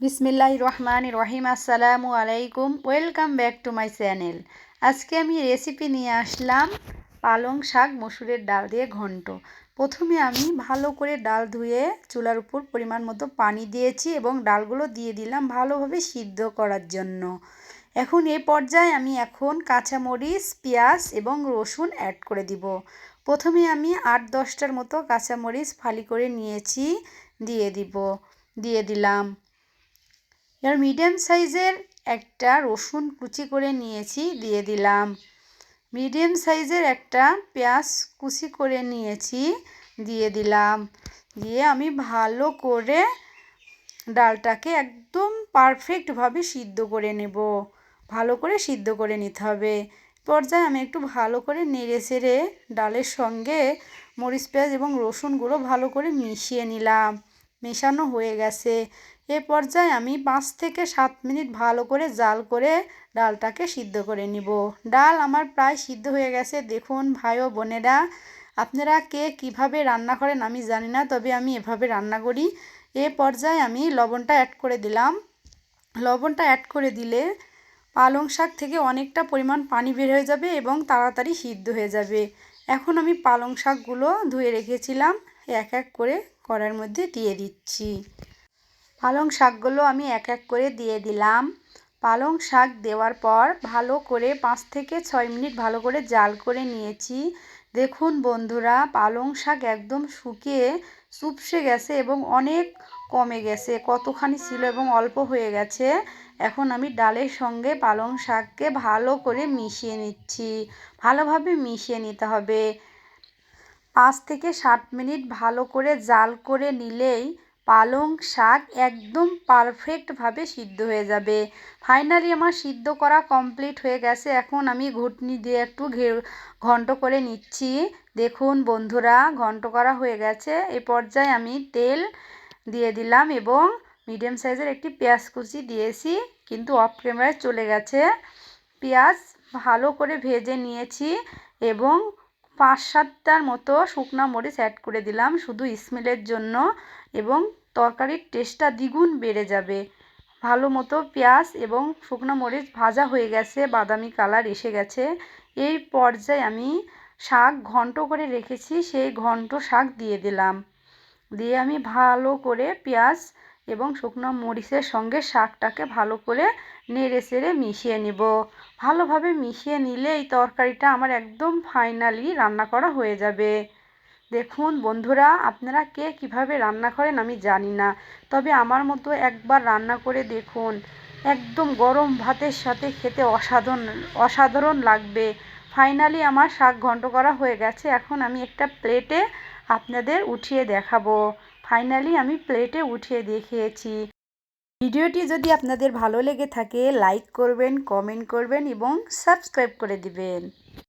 বিসমিল্লাহির রহমানির রহিম। আসসালামু আলাইকুম, welcome back to my channel. আজকে আমি রেসিপি নিয়ে আসলাম পালং শাক মসুরের ডাল দিয়ে ঘন্ট। প্রথমে আমি ভালো করে ডাল ধুয়ে চুলার উপর পরিমাণ মতো পানি দিয়েছি এবং ডালগুলো দিয়ে দিলাম ভালোভাবে সিদ্ধ করার জন্য। এখন এই পর্যায়ে আমি কাঁচামরিচ, পেঁয়াজ এবং রসুন অ্যাড করে দিব। প্রথমে আমি 8-10টার মতো কাঁচামরিচ ফালি করে নিয়েছি, দিয়ে দিলাম। এবার মিডিয়াম সাইজের একটা রসুন কুচি করে নিয়েছি, দিয়ে দিলাম। মিডিয়াম সাইজের একটা পেঁয়াজ কুচি করে নিয়েছি, দিয়ে দিলাম। দিয়ে আমি ভালো করে ডালটাকে একদম পারফেক্টভাবে সিদ্ধ করে নেব। ভালো করে সিদ্ধ করে নিতে হবে। পর্যায়ে আমি একটু ভালো করে নেড়ে চেড়ে ডালের সঙ্গে মরিচ, পেঁয়াজ এবং রসুনগুলো ভালো করে মিশিয়ে নিলাম। মেশানো হয়ে গেছে। এ পর্যায়ে আমি 5 থেকে 7 মিনিট ভালো করে জাল করে ডালটাকে সিদ্ধ করে নিব। ডাল আমার প্রায় সিদ্ধ হয়ে গেছে। দেখুন ভাই ও বোনেরা, আপনারা কে কীভাবে রান্না করেন আমি জানি না, তবে আমি এভাবে রান্না করি। এ পর্যায়ে আমি লবণটা অ্যাড করে দিলাম। লবণটা অ্যাড করে দিলে পালং শাক থেকে অনেকটা পরিমাণ পানি বের হয়ে যাবে এবং তাড়াতাড়ি সিদ্ধ হয়ে যাবে। এখন আমি পালং শাকগুলো ধুয়ে রেখেছিলাম এক এক করে কড়াইয়ের মধ্যে দিয়ে দিচ্ছি। পালং শাকগুলো আমি এক এক করে দিয়ে দিলাম। পালং শাক দেওয়ার পর ভালো করে 5 থেকে 6 মিনিট ভালো করে জাল করে নিয়েছি। দেখুন বন্ধুরা, পালং শাক একদম শুকিয়ে চুপসে গেছে এবং অনেক কমে গেছে। কতখানি ছিল এবং অল্প হয়ে গেছে। এখন আমি ডালের সঙ্গে পালং শাককে ভালো করে মিশিয়ে নিচ্ছি। ভালোভাবে মিশিয়ে নিতে হবে। 5 থেকে 7 মিনিট ভালো করে জাল করে নিলেই পালং শাক একদম পারফেক্টভাবে সিদ্ধ হয়ে যাবে। ফাইনালি আমার সিদ্ধ করা কমপ্লিট হয়ে গেছে। এখন আমি ঘুটনি দিয়ে একটু ঘন্ট করে নিচ্ছি। দেখুন বন্ধুরা, ঘন্ট করা হয়ে গেছে। এ পর্যায়ে আমি তেল দিয়ে দিলাম এবং মিডিয়াম সাইজের একটি পেঁয়াজ কুচি দিয়েছি, কিন্তু অফ ক্যামেরায় চলে গেছে। পেঁয়াজ ভালো করে ভেজে নিয়েছি এবং 5-7টার মতো শুকনো মরিচ অ্যাড করে দিলাম শুধু স্মেলের জন্য, এবং তরকারির টেস্টটা দ্বিগুণ বেড়ে যাবে। ভালো মতো পেঁয়াজ এবং শুকনো মরিচ ভাজা হয়ে গেছে, বাদামি কালার এসে গেছে। এই পর্যায়ে আমি শাক ঘন্ট করে রেখেছি, সেই ঘন্ট শাক দিয়ে দিলাম। দিয়ে আমি ভালো করে পেঁয়াজ এবং শুকনো মরিচের সঙ্গে শাকটাকে ভালো করে নেড়ে চেড়ে মিশিয়ে নিব। ভালোভাবে মিশিয়ে নিলে এই তরকারিটা আমার একদম ফাইনালি রান্না করা হয়ে যাবে। দেখুন বন্ধুরা, আপনারা কে কীভাবে রান্না করেন আমি জানি না, তবে আমার মতো একবার রান্না করে দেখুন। একদম গরম ভাতের সাথে খেতে অসাধারণ লাগবে। ফাইনালি আমার শাক ঘন্ট করা হয়ে গেছে। এখন আমি একটা প্লেটে আপনাদের উঠিয়ে দেখাবো। ফাইনালি আমি প্লেটে উঠিয়ে দেখিয়েছি। ভিডিওটি যদি আপনাদের ভালো লেগে থাকে লাইক করবেন, কমেন্ট করবেন এবং সাবস্ক্রাইব করে দিবেন।